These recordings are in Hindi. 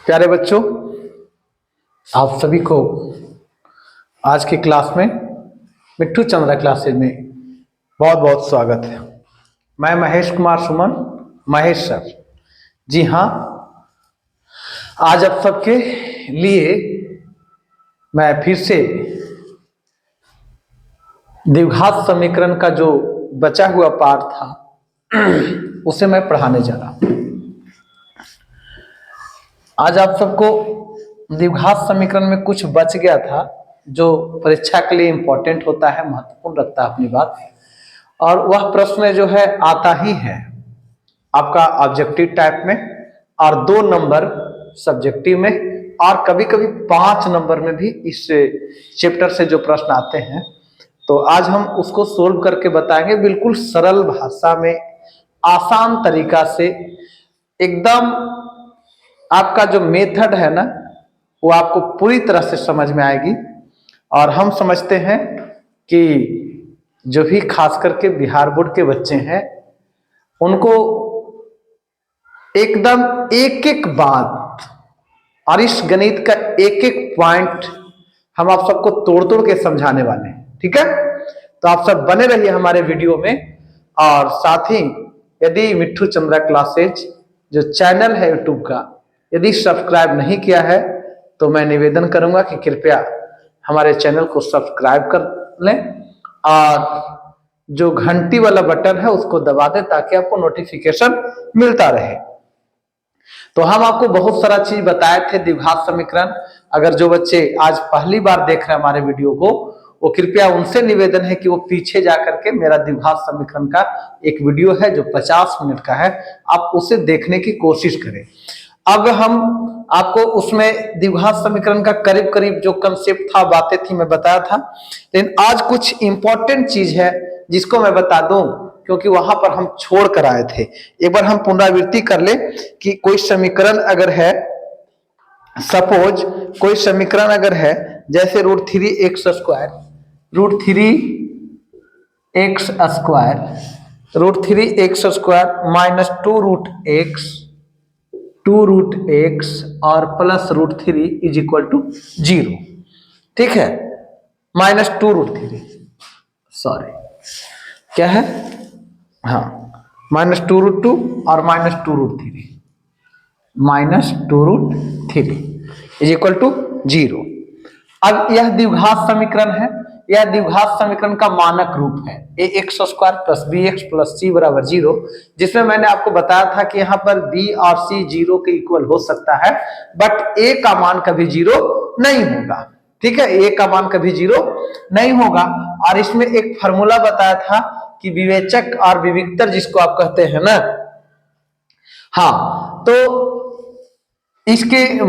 प्यारे बच्चों, आप सभी को आज की क्लास में मिट्ठू चंद्रा क्लासेज में बहुत बहुत स्वागत है। मैं महेश कुमार सुमन, महेश सर। जी हाँ, आज आप सबके लिए मैं फिर से द्विघात समीकरण का जो बचा हुआ पार्ट था उसे मैं पढ़ाने जा रहा हूं। आज आप सबको द्विघात समीकरण में कुछ बच गया था जो परीक्षा के लिए इंपॉर्टेंट होता है, महत्वपूर्ण रखता है अपनी बात, और वह प्रश्न जो है आता ही है आपका ऑब्जेक्टिव टाइप में, और 2 नंबर सब्जेक्टिव में, और कभी कभी 5 नंबर में भी इस चैप्टर से जो प्रश्न आते हैं। तो आज हम उसको सोल्व करके बताएंगे, बिल्कुल सरल भाषा में, आसान तरीका से। एकदम आपका जो मेथड है ना, वो आपको पूरी तरह से समझ में आएगी। और हम समझते हैं कि जो भी खास करके बिहार बोर्ड के बच्चे हैं, उनको एकदम एक एक बात और इस गणित का एक एक पॉइंट हम आप सबको तोड़ तोड़ के समझाने वाले हैं। ठीक है, तो आप सब बने रहिए हमारे वीडियो में। और साथ ही यदि मिट्ठू चंद्रा क्लासेज जो चैनल है यूट्यूब का, यदि सब्सक्राइब नहीं किया है तो मैं निवेदन करूंगा कि कृपया हमारे चैनल को सब्सक्राइब कर लें और जो घंटी वाला बटन है उसको दबा दें ताकि आपको नोटिफिकेशन मिलता रहे। तो हम आपको बहुत सारा चीज बताए थे द्विघात समीकरण। अगर जो बच्चे आज पहली बार देख रहे हैं हमारे वीडियो को, वो कृपया उनसे निवेदन है कि वो पीछे जाकर के मेरा द्विघात समीकरण का एक वीडियो है जो 50 मिनट का है, आप उसे देखने की कोशिश करें। अब हम आपको उसमें द्विघात समीकरण का करीब करीब जो कंसेप्ट था, बातें थी, मैं बताया था। लेकिन आज कुछ इंपॉर्टेंट चीज है जिसको मैं बता दूं, क्योंकि वहां पर हम छोड़ कर आए थे। एक बार हम पुनरावृत्ति कर ले कि कोई समीकरण अगर है, सपोज कोई समीकरण अगर है जैसे √3x², √3x² माइनस 2√x और प्लस √3 इज इक्वल टू 0। ठीक है, माइनस 2√3, सॉरी क्या है, हाँ, माइनस 2√2 और माइनस 2√3 इज इक्वल टू 0। अब यह द्विघात समीकरण है, यह द्विघात समीकरण का मानक रूप है ax² plus bx plus c बराबर 0, जिसमें मैंने आपको बताया था कि यहाँ पर b और c 0 के इक्वल हो सकता है, बट a का मान कभी 0 नहीं होगा। ठीक है, a का मान कभी 0 नहीं होगा। और इसमें एक फॉर्मूला बताया था कि विवेचक और विविक्तर जिसको आप कहते हैं ना, हाँ, तो इसके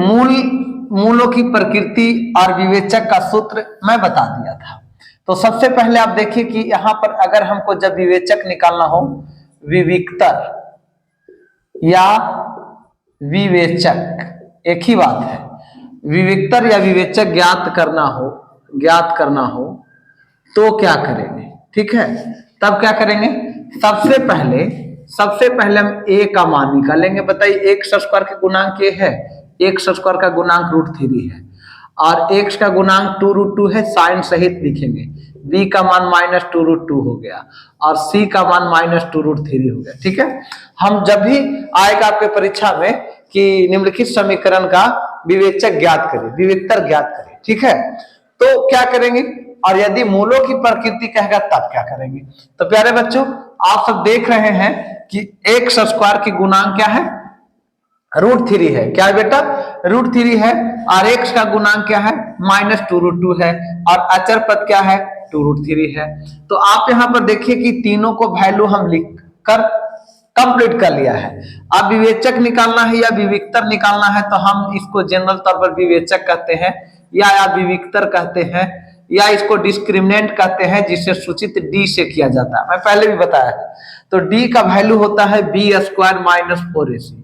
मूलों की प्रकृति और विवेचक का सूत्र मैं बता दिया था। तो सबसे पहले आप देखिए कि यहाँ पर अगर हमको जब विवेचक निकालना हो, विविक्तर या विवेचक एक ही बात है, विविक्तर या विवेचक ज्ञात करना हो तो क्या करेंगे? ठीक है, तब क्या करेंगे, सबसे पहले हम a का मान निकालेंगे। बताइए, x² के गुणांक a है, x² का गुणांक √3 है और x का गुणांक 2√2 है, साइन सहित लिखेंगे। b का मान माइनस 2√2 हो गया और c का मान माइनस 2√3 हो गया। ठीक है, हम जब भी आएगा आपके परीक्षा में कि निम्नलिखित समीकरण का विवेचक ज्ञात करें, विविक्तर ज्ञात करें, ठीक है, तो क्या करेंगे, और यदि मूलों की प्रकृति कहेगा तब क्या करेंगे। तो प्यारे बच्चों, आप सब देख रहे हैं कि x² की गुणांक क्या है, √3 है। क्या है बेटा, √3 है। और x का गुणांक क्या है, माइनस 2√2 है। और अचर पद क्या है, 2√3 है। तो आप यहाँ पर देखिए कि तीनों को वैल्यू हम लिख कर कंप्लीट कर लिया है। अब विवेचक निकालना है या विविक्तर निकालना है, तो हम इसको जनरल तौर पर विवेचक कहते हैं या विविक्तर कहते हैं, या इसको डिस्क्रिमिनेंट कहते हैं, जिसे सूचित d से किया जाता है। मैं पहले भी बताया है। तो d का वैल्यू होता है b² माइनस 4ac।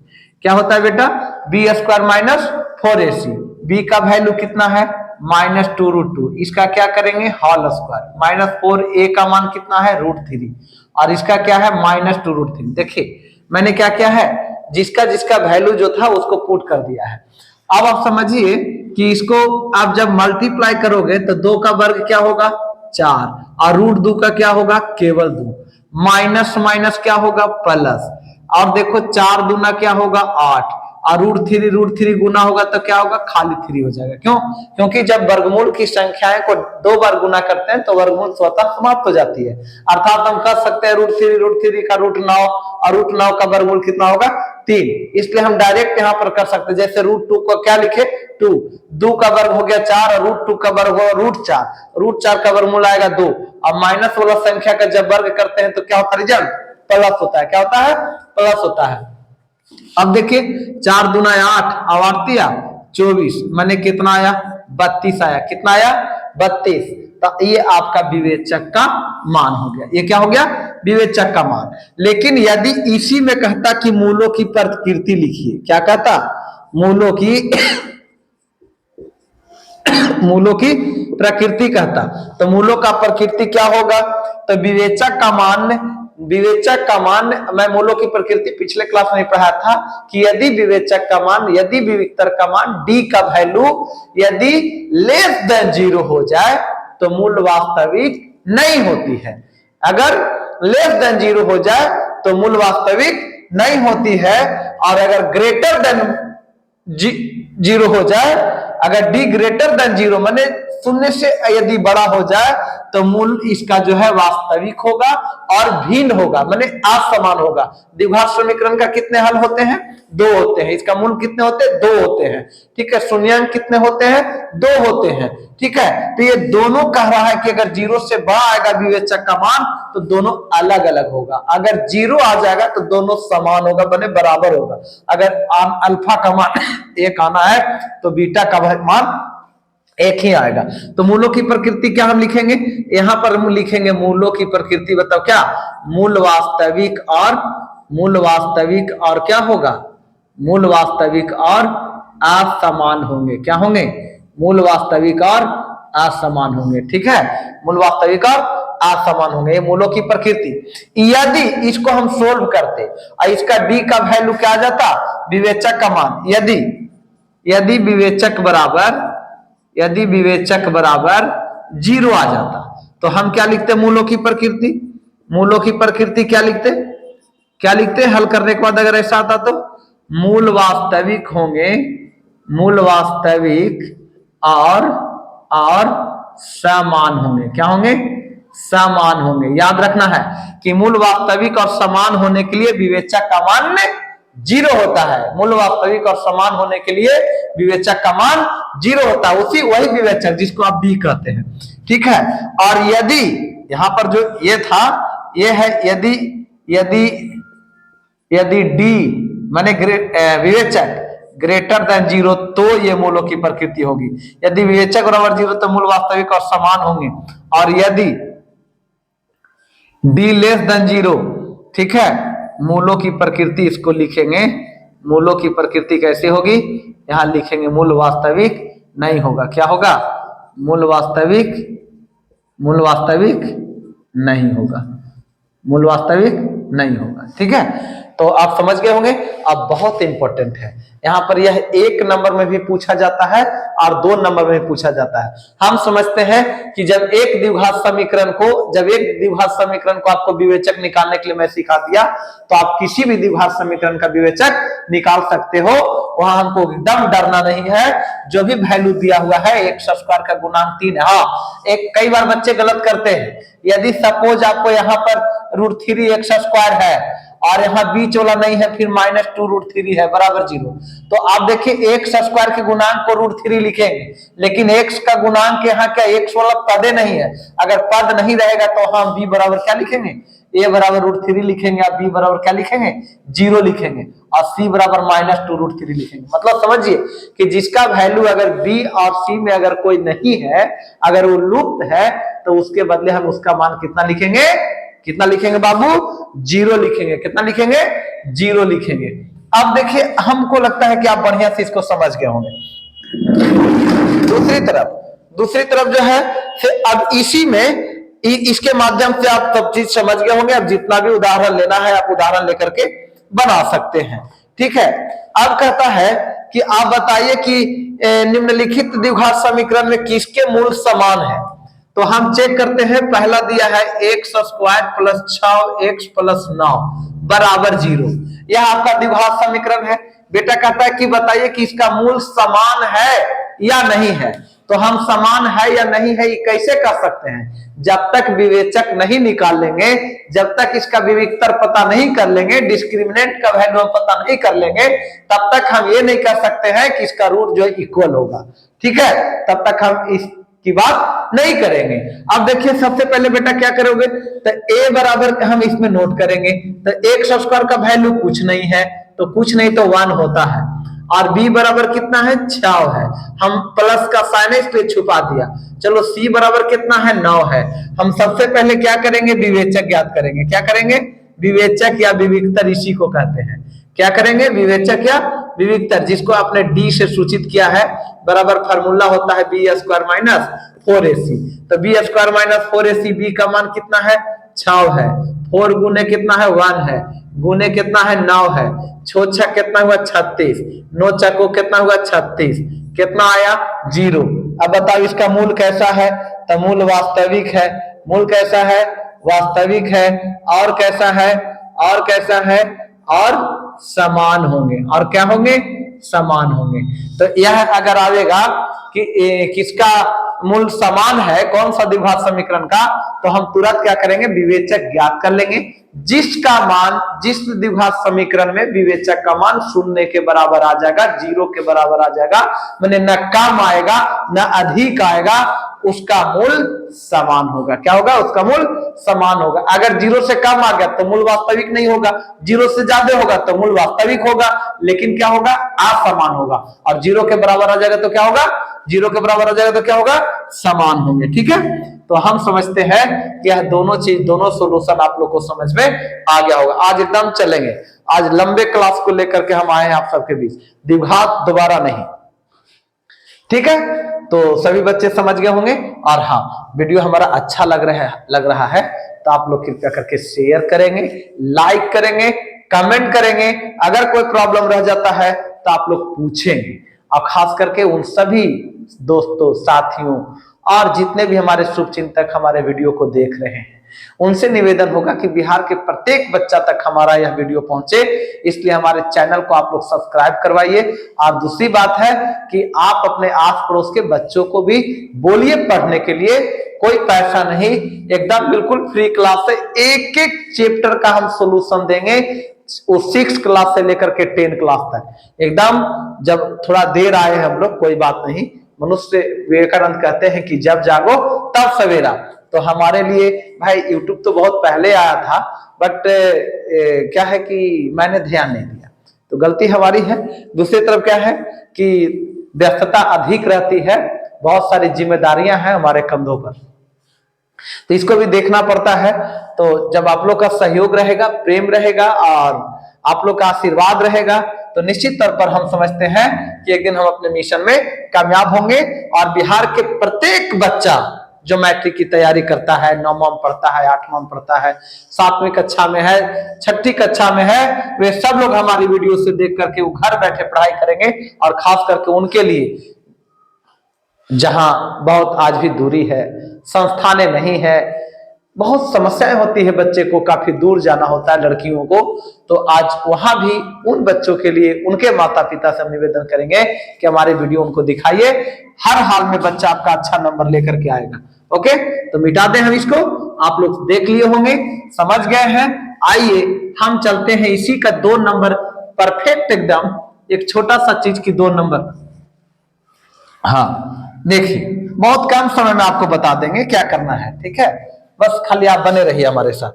क्या होता है बेटा, b² माइनस 4ac। b का वैल्यू कितना है, माइनस 2√2। इसका क्या करेंगे, होल स्क्वायर, माइनस 4a का मान कितना है, √3, और इसका क्या है, माइनस 2√3। देखिए मैंने क्या किया है, जिसका जिसका वैल्यू जो था उसको पुट कर दिया है। अब आप समझिए कि इसको आप जब मल्टीप्लाई करोगे तो 2 का वर्ग क्या होगा 4, और √2 का क्या होगा केवल 2, माइनस माइनस क्या होगा प्लस, और देखो 4 दूना क्या होगा 8, और √3 गुना होगा तो क्या होगा खाली 3 हो जाएगा। क्यों? क्योंकि जब वर्गमूल की संख्याएं को 2 बार गुना करते हैं तो वर्गमूल स्वतः समाप्त हो जाती है। अर्थात हम कह सकते हैं √3 का √9, और √9 का वर्गमूल कितना होगा 3, इसलिए हम डायरेक्ट यहाँ पर कर सकते हैं। जैसे √2 को क्या लिखे 2, 2 का वर्ग हो गया 4, और √2 का वर्ग होगा √4, √4 का वर्गमूल आएगा 2, और माइनस वाला संख्या का जब वर्ग करते हैं तो क्या होता है रिजल्ट प्लस होता है। क्या होता है प्लस होता है। अब देखिए 4 दूना 8, आवर्तिया 24, मैंने कितना आया 32 आया, कितना आया 32। तो ये आपका विवेचक का मान हो गया। ये क्या हो गया विवेचक का मान। लेकिन यदि इसी में कहता कि मूलों की प्रकृति लिखिए, क्या कहता मूलों की मूलों की प्रकृति कहता, तो मूलों का प्रकृति क्या होगा, तो विवेचक का मान मैं मूलों की प्रकृति पिछले क्लास में पढ़ा था कि यदि विवेचक का मान, यदि विविक्तर का मान d का वैल्यू यदि लेस देन 0 हो जाए तो मूल वास्तविक नहीं होती है। अगर लेस देन 0 हो जाए तो मूल वास्तविक नहीं होती है, और अगर ग्रेटर देन 0 हो जाए, अगर d ग्रेटर देन 0 माने 0 से यदि बड़ा हो जाए तो मूल इसका जो है वास्तविक होगा और भिन्न होगा, माने असमान होगा। द्विघात समीकरण का कितने हल होते हैं 2 होते हैं, इसका मूल कितने होते हैं 2 होते हैं, ठीक है। शून्यांक कितने होते हैं 2 होते हैं, ठीक है। तो ये दोनों कह रहा है कि अगर 0 से बड़ा आएगा विवेचक का मान तो दोनों अलग अलग होगा, अगर 0 आ जाएगा तो दोनों समान होगा, बने बराबर होगा। अगर अल्फा का मान 1 आना है तो बीटा का मान 1 ही आएगा। तो मूलों की प्रकृति क्या हम लिखेंगे, यहां पर हम लिखेंगे मूलों की प्रकृति, बताओ क्या मूल वास्तविक और क्या होगा मूल वास्तविक और असमान होंगे। क्या होंगे मूल वास्तविक और असमान होंगे, ठीक है। मूल वास्तविक और असमान होंगे, ये मूलों की प्रकृति। यदि इसको हम सोल्व करते और इसका d का वैल्यू क्या आ जाता विवेचक का मान, यदि विवेचक बराबर 0 आ जाता तो हम क्या लिखते मूलों की प्रकृति क्या लिखते हल करने के बाद अगर ऐसा आता तो मूल वास्तविक और समान होंगे। क्या होंगे समान होंगे। याद रखना है कि मूल वास्तविक और समान होने के लिए विवेचक का मान 0 होता है। मूल वास्तविक और समान होने के लिए विवेचक का मान 0 होता है, वही विवेचक जिसको आप b कहते हैं, ठीक है। और यदि यहां पर जो ये था ये है यदि d माने विवेचक ग्रेटर देन 0 तो ये मूलों की प्रकृति होगी। यदि विवेचक बराबर 0 तो मूल वास्तविक और समान होंगे, और यदि d लेस देन 0, ठीक है, मूलों की प्रकृति इसको लिखेंगे। मूलों की प्रकृति कैसे होगी, यहां लिखेंगे मूल वास्तविक नहीं होगा। क्या होगा मूल वास्तविक नहीं होगा, ठीक है। तो आप समझ गए होंगे। अब बहुत इंपॉर्टेंट है यहां पर, यह 1 नंबर में भी पूछा जाता है और 2 नंबर में पूछा जाता है। हम समझते हैं कि जब एक द्विघात समीकरण को आपको विवेचक निकालने के लिए मैं सिखा दिया तो आप किसी भी द्विघात समीकरण का विवेचक निकाल सकते हो। वहां हमको एकदम डरना नहीं है, जो भी वैल्यू दिया हुआ है x² का गुणांक 3 है। हाँ, कई बार बच्चे गलत करते हैं। यदि सपोज आपको यहाँ पर √3x² है और यहाँ बीच वाला नहीं है, फिर -2√3 है बराबर 0, तो आप देखिए x² के गुणांक को √3 लिखेंगे, लेकिन x का गुणांक यहाँ क्या x वाला पदे नहीं है। अगर पद नहीं रहेगा तो हम b बराबर क्या लिखेंगे a बराबर √3 लिखेंगे, और b बराबर क्या लिखेंगे 0 लिखेंगे, और c बराबर -2√3 लिखेंगे। मतलब समझिए कि जिसका वैल्यू अगर b और c में अगर कोई नहीं है, अगर वो लुप्त है, तो उसके बदले हम उसका मान कितना लिखेंगे बाबू 0 लिखेंगे। कितना लिखेंगे 0 लिखेंगे। अब देखिए हमको लगता है कि आप बढ़िया से इसको समझ गए होंगे। दूसरी तरफ जो है अब इसी में इसके माध्यम से आप सब चीज समझ गए होंगे। अब जितना भी उदाहरण लेना है आप उदाहरण लेकर के बना सकते हैं, ठीक है। अब कहता है कि आप बताइए कि निम्नलिखित द्विघात समीकरण में किसके मूल समान है। तो हम चेक करते हैं, पहला दिया है x square plus 6x plus 9 बराबर 0। यह आपका द्विघात समीकरण है। बेटा कहता है कि बताइए कि इसका मूल समान है या नहीं है। तो हम समान है या नहीं है ये कैसे कर सकते हैं, जब तक विवेचक नहीं निकाल लेंगे, जब तक इसका विविक्तर पता नहीं कर लेंगे, डिस्क्रिमिनेंट का वैल्यू हम पता नहीं कर लेंगे, तब तक हम ये नहीं कह सकते हैं कि इसका रूट जो है इक्वल होगा। ठीक है, तब तक हम इसकी बात नहीं करेंगे। अब देखिए सबसे पहले बेटा क्या करोगे, तो a बराबर हम इसमें नोट करेंगे। तो एक्स स्क्वायर का वैल्यू कुछ नहीं है, तो कुछ नहीं तो 1 होता है, और b बराबर कितना है 6 है, हम प्लस का साइन इसलिए छुपा दिया। चलो c बराबर कितना है 9 है। हम सबसे पहले क्या करेंगे, विवेचक ज्ञात करेंगे। क्या करेंगे, विवेचक या विविक्तर इसी को कहते हैं। क्या करेंगे, विवेचक या विविक्तर, जिसको आपने d से सूचित किया है, बराबर फार्मूला होता है बी स्क्वायर माइनस 4ac। तो B square minus 4ac, B का मान कितना है 6 है, 4 गुने कितना है 1 है, गुने कितना है 9 है, 6 छक कितना हुआ 36, 9 चको कितना हुआ 36, कितना आया 0। अब बताओ इसका मूल कैसा है, तो मूल वास्तविक है। मूल कैसा है, वास्तविक है। और कैसा है, और कैसा है, और समान होंगे। और क्या होंगे, समान होंगे। तो यह अगर आएगा कि किसका मूल समान है, कौन सा द्विघात समीकरण का, तो हम तुरंत क्या करेंगे, विवेचक ज्ञात कर लेंगे। जिसका मान, जिस द्विघात समीकरण में विवेचक का मान 0 के बराबर आ जाएगा, 0 के बराबर आ जाएगा, माने न कम आएगा न अधिक आएगा, उसका मूल समान होगा। क्या होगा, उसका मूल समान होगा। अगर 0 से कम आ गया तो मूल वास्तविक नहीं होगा, 0 से ज्यादा होगा तो मूल वास्तविक होगा, लेकिन क्या होगा, असमान होगा। और 0 के बराबर आ जाएगा तो क्या होगा, 0 के बराबर आ जाएगा तो क्या होगा, समान होंगे। ठीक है, तो हम समझते हैं कि यह दोनों चीज, दोनों सोल्यूशन आप लोग को समझ में आ गया होगा। आज एकदम चलेंगे, आज लंबे क्लास को लेकर के हम आए हैं आप सबके बीच, द्विघात दोबारा नहीं। ठीक है, तो सभी बच्चे समझ गए होंगे। और हाँ, वीडियो हमारा अच्छा लग रहा है तो आप लोग कृपया करके शेयर करेंगे, लाइक करेंगे, कमेंट करेंगे। अगर कोई प्रॉब्लम रह जाता है तो आप लोग पूछेंगे, और खास करके उन सभी दोस्तों, साथियों और जितने भी हमारे शुभचिंतक हमारे वीडियो को देख रहे हैं, उनसे निवेदन होगा कि बिहार के प्रत्येक बच्चा तक हमारा यह वीडियो पहुंचे, इसलिए हमारे चैनल को आप लोग सब्सक्राइब करवाइए। और दूसरी बात है कि आप अपने आस पड़ोस के बच्चों को भी बोलिए पढ़ने के लिए, कोई पैसा नहीं, एकदम बिल्कुल फ्री क्लास से एक एक चैप्टर का हम सोल्यूशन देंगे, वो 6 क्लास से लेकर के 10 क्लास तक एकदम। जब थोड़ा देर आए हम लोग, कोई बात नहीं, मनुष्य विवेकानंद कहते हैं कि जब जागो तब सवेरा। तो हमारे लिए भाई यूट्यूब तो बहुत पहले आया था, बट क्या है कि मैंने ध्यान नहीं दिया, तो गलती हमारी है। दूसरी तरफ क्या है कि व्यस्तता अधिक रहती है, बहुत सारी जिम्मेदारियां हैं हमारे कंधों पर, तो इसको भी देखना पड़ता है। तो जब आप लोग का सहयोग रहेगा, प्रेम रहेगा और आप लोग का आशीर्वाद रहेगा, तो निश्चित तौर पर हम समझते हैं कि एक दिन हम अपने मिशन में कामयाब होंगे। और बिहार के प्रत्येक बच्चा जो मैट्रिक की तैयारी करता है, 9वां में पढ़ता है, 8वां में पढ़ता है, 7वीं कक्षा में है, 6ठी कक्षा में है, वे सब लोग हमारी वीडियो से देख करके वो घर बैठे पढ़ाई करेंगे। और खास करके उनके लिए जहां बहुत आज भी दूरी है, संस्थानें नहीं है, बहुत समस्याएं होती है, बच्चे को काफी दूर जाना होता है, लड़कियों को, तो आज वहां भी उन बच्चों के लिए उनके माता पिता से हम निवेदन करेंगे कि हमारे वीडियो उनको दिखाइए। हर हाल में बच्चा आपका अच्छा नंबर लेकर के आएगा। ओके, तो मिटा दें हम इसको, आप लोग देख लिए होंगे, समझ गए हैं। आइए हम चलते हैं इसी का 2 नंबर परफेक्ट, एकदम एक छोटा सा चीज की 2 नंबर। हाँ देखिए, बहुत कम समय में आपको बता देंगे क्या करना है। ठीक है, बस खाली आप बने रहिए हमारे साथ।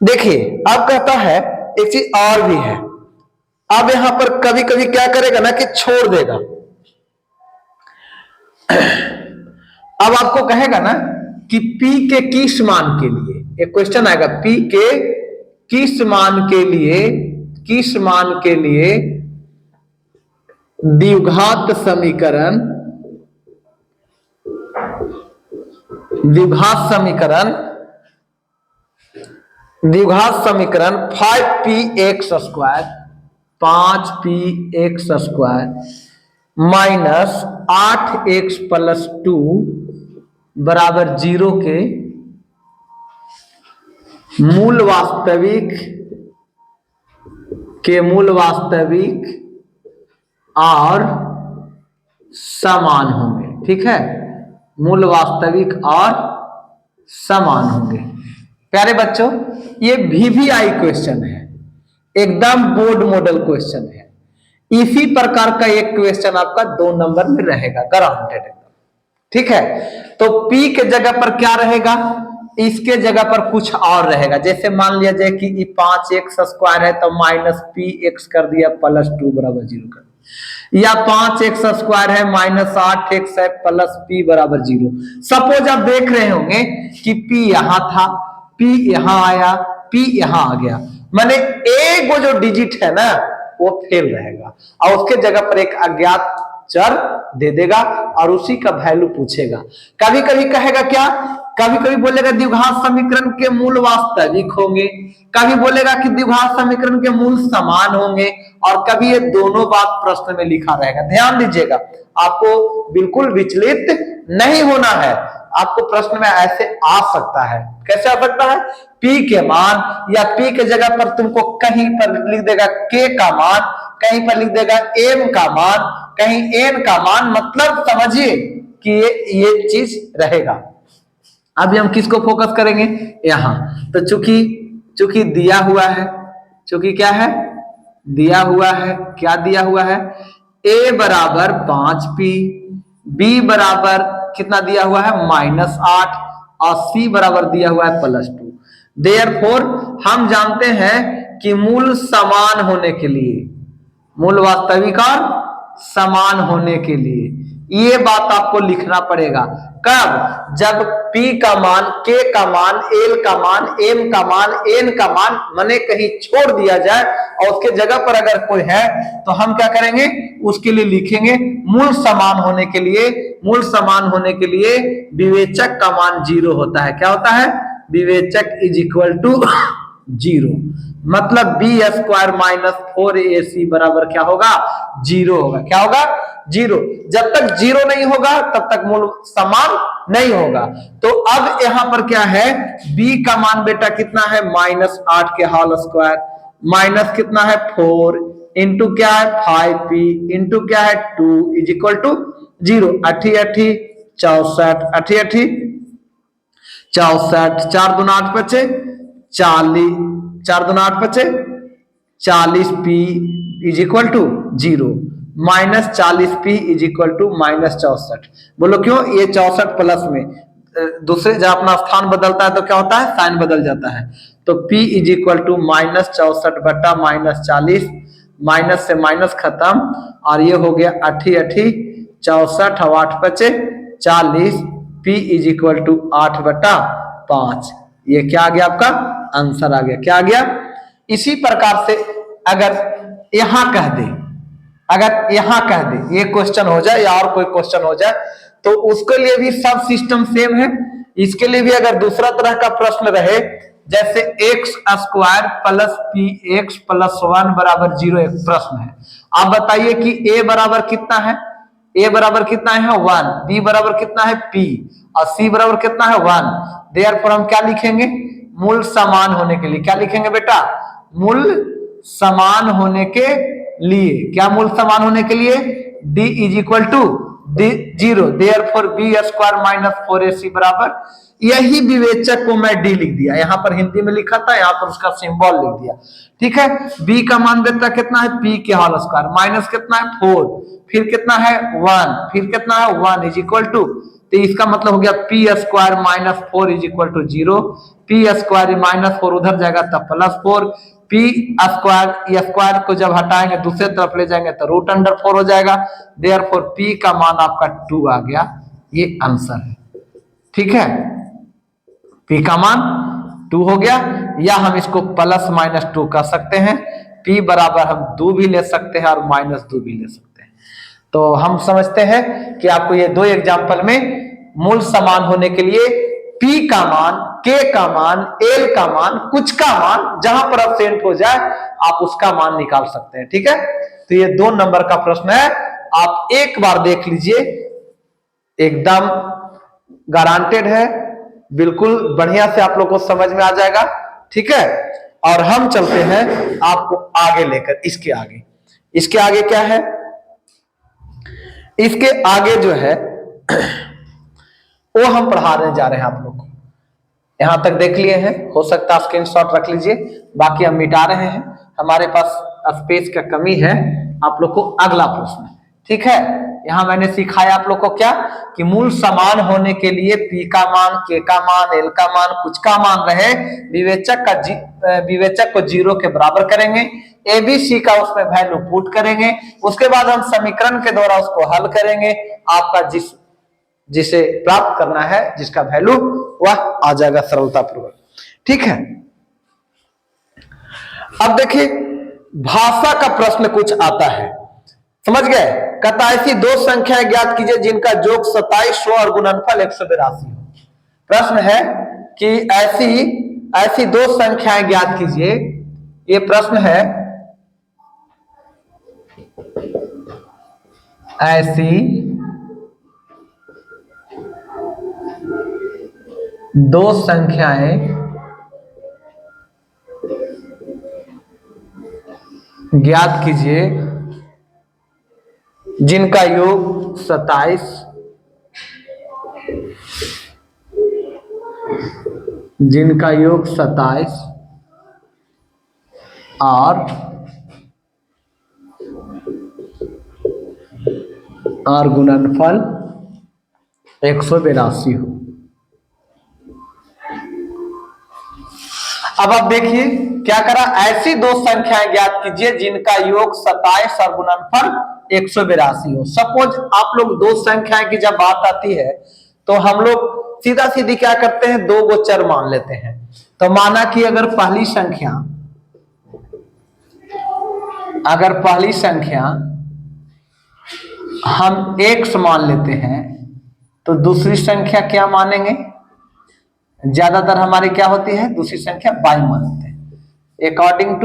देखिए, अब कहता है एक चीज और भी है। अब यहां पर कभी कभी क्या करेगा ना कि छोड़ देगा। अब आपको कहेगा ना कि P के किस मान के लिए, एक क्वेश्चन आएगा, P के किस मान के लिए, किस मान के लिए द्विघात समीकरण, द्विघात समीकरण, द्विघात समीकरण 5px square 5p(x² minus 8x+2 बराबर 0 के मूल वास्तविक और समान होंगे। ठीक है, मूल वास्तविक और समान होंगे। प्यारे बच्चों, ये VVI क्वेश्चन है, एकदम बोर्ड मॉडल क्वेश्चन है। इसी प्रकार का एक क्वेश्चन आपका 2 नंबर में रहेगा, गारंटेड एकदम। ठीक है, तो P के जगह पर क्या रहेगा, इसके जगह पर कुछ और रहेगा। जैसे मान लिया जाए कि 5x² है तो -px कर दिया +2 बराबर 0 कर दिया, या 5x² है -8x है +p बराबर 0। सपोज आप देख रहे होंगे कि p यहां था, p यहां आया, p यहां आ गया, माने एक वो जो डिजिट है ना वो फेल रहेगा और उसके जगह पर एक अज्ञात चर दे देगा और उसी का वैल्यू पूछेगा। कभी कभी कहेगा क्या, कभी कभी बोलेगा द्विघात समीकरण के मूल वास्तविक होंगे, कभी बोलेगा कि द्विघात समीकरण के मूल समान होंगे, और कभी ये दोनों बात प्रश्न में लिखा रहेगा। ध्यान दीजिएगा, आपको बिल्कुल विचलित नहीं होना है। आपको प्रश्न में ऐसे आ सकता है, कैसे आ सकता है, P के मान या P के जगह पर तुमको कहीं पर लिख देगा K का मान, कहीं पर लिख देगा M का मान, कहीं N का मान, मतलब समझिए कि ये चीज रहेगा। अभी हम किसको फोकस करेंगे, यहां। तो चूंकि दिया हुआ है, चूंकि क्या है, दिया हुआ है, क्या दिया हुआ है, A बराबर 5p, B बराबर कितना दिया हुआ है -8 और C बराबर दिया हुआ है +2। देयरफॉर हम जानते हैं कि मूल समान होने के लिए, मूल वास्तविक और समान होने के लिए ये बात आपको लिखना पड़ेगा। कब, जब P का मान, K का मान, L का मान, M का मान, N का मान मने कहीं छोड़ दिया जाए और उसके जगह पर अगर कोई है तो हम क्या करेंगे, उसके लिए लिखेंगे मूल समान होने के लिए, मूल समान होने के लिए विवेचक का मान 0 होता है। क्या होता है, विवेचक = 0, मतलब b² - 4ac बराबर क्या होगा, 0 होगा। क्या होगा, 0। जब तक 0 नहीं होगा तब तक मूल समान नहीं होगा। तो अब यहां पर क्या है, b का मान बेटा कितना है, -8 के होल स्क्वायर, माइनस कितना है 4 इंटू क्या है 5p इंटू क्या है 2 = 0। 8 64, 4 दूना 8 बचे 40, 4 दूना 8 बचे 40p = 0, -40p = -64। बोलो क्यों, ये 64 प्लस में दूसरे जब अपना स्थान बदलता है तो क्या होता है, साइन बदल जाता है। तो p = -64 बटा -40, माइनस से माइनस खत्म, और ये हो गया 8 64 और 8 बचे 40, p = 8/5। ये क्या आ गया, आपका आंसर आ गया। क्या आ गया, इसी प्रकार से अगर यहां कह दे, अगर यहां कह दे ये क्वेश्चन हो जाए या और कोई क्वेश्चन हो जाए तो उसके लिए भी सब सिस्टम सेम है। इसके लिए भी अगर दूसरा तरह का प्रश्न रहे, जैसे x² + px + 1 बराबर 0 एक प्रश्न है। आप बताइए कि a बराबर कितना है, a बराबर कितना है 1, b बराबर कितना है p और c बराबर कितना है 1। देयरफॉर हम क्या लिखेंगे, मूल समान होने के लिए क्या लिखेंगे बेटा, मूल समान होने के लिए, क्या मूल समान होने के लिए, d = 0। देयरफॉर b² - 4ac बराबर, यही विवेचक को मैं d लिख दिया, यहां पर हिंदी में लिखा था, यहां पर उसका सिंबल लिख दिया। ठीक है, b का मान बेटा कितना है, p के होल स्क्वायर, माइनस कितना है 4, फिर कितना है 1, फिर कितना है 1 = तो इसका मतलब हो गया p² - 4 = 0, p² -4 उधर जाएगा तब +4, p² स्क्वायर को जब हटाएंगे दूसरे तरफ ले जाएंगे तो √4 हो जाएगा। देयरफॉर p का मान आपका 2 आ गया, ये आंसर है। ठीक है, p का मान 2 हो गया, या हम इसको +-2 कर सकते हैं। p बराबर हम 2 भी ले सकते हैं और -2 भी ले सकते हैं। तो हम समझते हैं कि आपको ये 2 एग्जाम्पल में मूल समान होने के लिए p का मान के का मान, एल का मान, कुछ का मान, जहां पर एब्सेंट हो जाए आप उसका मान निकाल सकते हैं। ठीक है, तो ये 2 नंबर का प्रश्न है, आप एक बार देख लीजिए, एकदम गारंटेड है, बिल्कुल बढ़िया से आप लोग को समझ में आ जाएगा। ठीक है, और हम चलते हैं आपको आगे लेकर, इसके आगे क्या है, इसके आगे जो है वो हम पढ़ाने जा रहे हैं आप लोग को। यहां तक देख लिए हैं, हो सकता है स्क्रीनशॉट रख लीजिए, बाकी हम मिटा रहे हैं, हमारे पास स्पेस का कमी है। आप लोग को अगला प्रश्न, ठीक है, यहां मैंने सिखाया आप लोग को क्या, कि मूल समान होने के लिए पी का मान, के का मान, एल का मान, कुछ का मान रहे, विवेचक को 0 के बराबर करेंगे, एबीसी का उसमें वैल्यू पुट करेंगे, उसके बाद हम समीकरण के द्वारा उसको हल करेंगे, आपका जिसे प्राप्त करना है, जिसका वैल्यू वह आ जाएगा सरलतापूर्वक। ठीक है, अब देखिए भाषा का प्रश्न कुछ आता है, समझ गए, कहता ऐसी 2 संख्याएं ज्ञात कीजिए जिनका योग 27 हो और गुणनफल 182 हो। प्रश्न है कि ऐसी 2 संख्याएं ज्ञात कीजिए, ये प्रश्न है, ऐसी 2 संख्याएं ज्ञात कीजिए जिनका योग 27 और गुणनफल 182 हो। अब आप देखिए क्या करा, ऐसी 2 संख्याएं ज्ञात कीजिए जिनका योग 27 और गुणनफल 182 हो। सपोज आप लोग 2 संख्याएं की जब बात आती है तो हम लोग सीधा सीधी क्या करते हैं, 2 को चर मान लेते हैं। तो माना कि अगर पहली संख्या हम x मान लेते हैं तो दूसरी संख्या क्या मानेंगे, ज्यादातर हमारी क्या होती है, दूसरी संख्या y मानते हैं। अकॉर्डिंग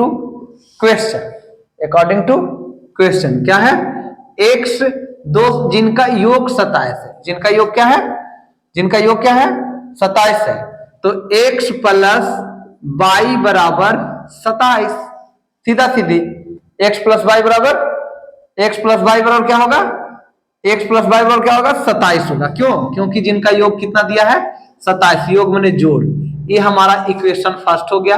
टू क्वेश्चन क्या है, x 2 जिनका योग 27 है, जिनका योग क्या है 27 है, तो x प्लस y बराबर 27, सीधा सीधी x प्लस y बराबर क्या होगा, x प्लस y बराबर क्या होगा 27 होगा। क्यों, क्योंकि जिनका योग कितना दिया है 27, योग मैंने जोड़, ये हमारा इक्वेशन फर्स्ट हो गया।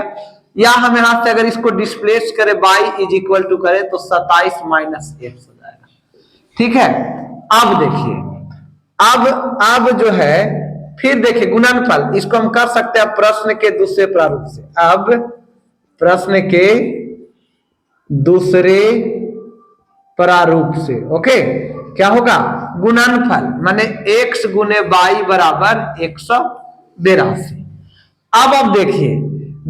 या हम यहां से अगर इसको डिस्प्लेस करें y इज इक्वल टू करें तो 27 माइनस x हो जाएगा। ठीक है, अब देखिए, अब जो है फिर देखिए गुणनफल, इसको हम कर सकते हैं प्रश्न के दूसरे प्रारूप से। अब प्रश्न के दूसरे प्रारूप से, ओके, क्या होगा, गुणनफल माने x गुने y बराबर 182। अब देखिए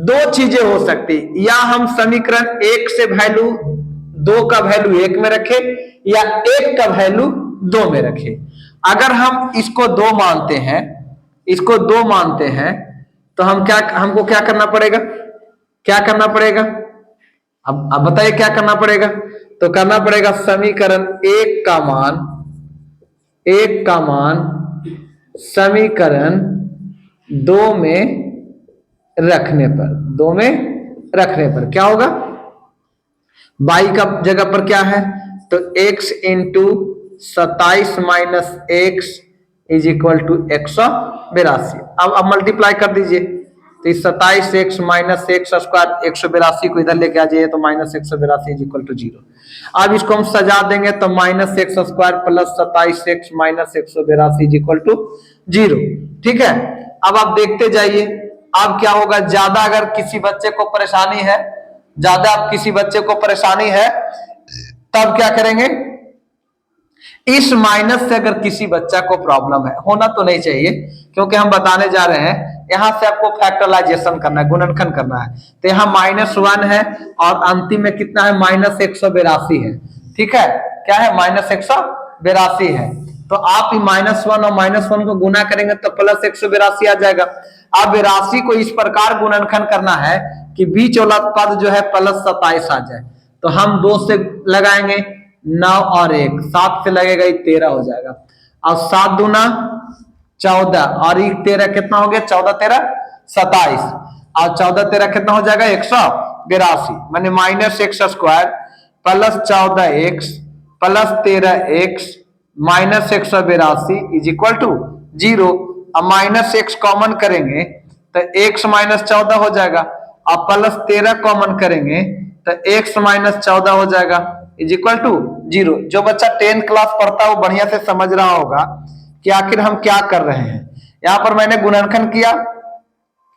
2 चीजें हो सकती, या हम समीकरण 1 से वैल्यू 2 का वैल्यू 1 में रखे, या 1 का वैल्यू 2 में रखे। अगर हम इसको 2 मानते हैं तो हमको क्या करना पड़ेगा, अब बताइए क्या करना पड़ेगा, तो करना पड़ेगा समीकरण 1 का मान समीकरण 2 में रखने पर क्या होगा, y का जगह पर क्या है, तो x into 27 minus x is equal to 182। अब मल्टीप्लाई कर दीजिए, तो 27x माइनस एक्स स्क्वायर 182 को इधर लेके आ जाइए तो माइनस 182 इज इक्वल टू 0। अब इसको हम सजा देंगे तो minus x square plus 27x minus 182 is equal to 0। ठीक है, अब आप देखते जाइए, अब क्या होगा, ज्यादा अगर किसी बच्चे को परेशानी है तब क्या करेंगे, इस माइनस से अगर किसी बच्चा को प्रॉब्लम है, होना तो नहीं चाहिए क्योंकि हम बताने जा रहे हैं, यहां से आपको फैक्टराइजेशन करना है, गुणनखंड करना है, तो यहाँ -1 है और अंतिम में कितना है, -182 है। ठीक है, क्या है, -182 है। तो आप -1 और -1 को गुना करेंगे तो +182 आ जाएगा। अब राशि को इस प्रकार गुणनखंड करना है कि बीच वाला पद जो है +27 आ जाए। तो हम 2 से लगाएंगे 9 और 1, 7 से लगेगा 13 हो जाएगा। और 7 दूना 14 और 1 13 कितना हो गया, 14 13 27 और 14 13 कितना हो जाएगा 182, माने -x² +14x +13x -182 is equal to 0। अब -x कॉमन करेंगे तो x -14 हो जाएगा, अब +13 कॉमन करेंगे तो x -14 हो जाएगा इज इक्वल टू 0। जो बच्चा 10th क्लास पढ़ता है वो बढ़िया से समझ रहा होगा कि आखिर हम क्या कर रहे हैं। यहां पर मैंने गुणनखंड किया,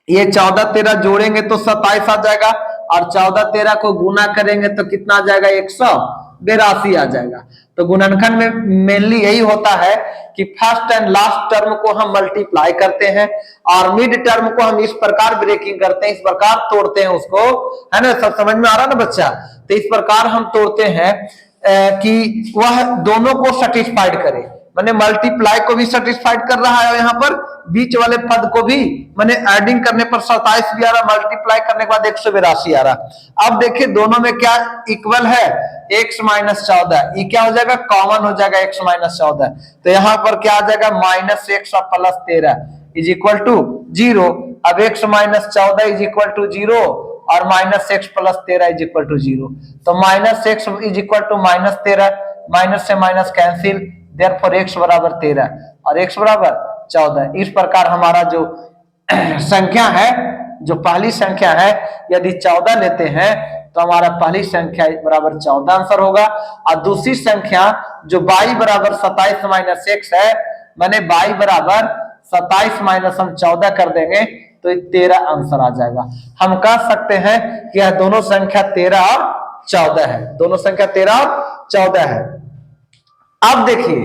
ये 14 13 जोड़ेंगे तो 27 आ जाएगा और 14 13 को गुना करेंगे तो कितना आ जाएगा 182 आ जाएगा। तो गुणनखंड में मेनली यही होता है कि फर्स्ट एंड लास्ट टर्म को हम मल्टीप्लाई करते हैं और मिड टर्म को हम इस प्रकार ब्रेकिंग करते हैं, इस प्रकार तोड़ते हैं उसको, है ना। सब समझ में आ रहा ना बच्चा। तो इस प्रकार हम तोड़ते हैं कि वह दोनों को सेटिस्फाइड करे, मैंने मल्टीप्लाई को भी सेटिस्फाइड कर रहा है, यहाँ पर बीच वाले पद को भी मैंने एडिंग करने पर 27 भी आ रहा, मल्टीप्लाई करने के बाद 182 आ रहा। अब देखिए दोनों में क्या इक्वल है, x -14, ये क्या हो जाएगा कॉमन हो जाएगा x -14। तो यहाँ पर क्या आ जाएगा -x और +13 इज इक्वल टू 0। अब x -14 इज इक्वल टू 0 और -x +13 इज इक्वल टू 0। तो -x is equal to -13, minus से माइनस कैंसिल, देयरफॉर x बराबर 13 और x बराबर 14। इस प्रकार हमारा जो संख्या है, जो पहली संख्या है, यदि 14 लेते हैं तो हमारा पहली संख्या बराबर 14 आंसर होगा। और दूसरी संख्या जो y बराबर 27 - x है, मैंने y बराबर 27 माइनस हम 14 कर देंगे तो 13 आंसर आ जाएगा। हम कह सकते हैं कि यह दोनों संख्या 13 और 14 है, दोनों संख्या 13 और 14 है। अब देखिए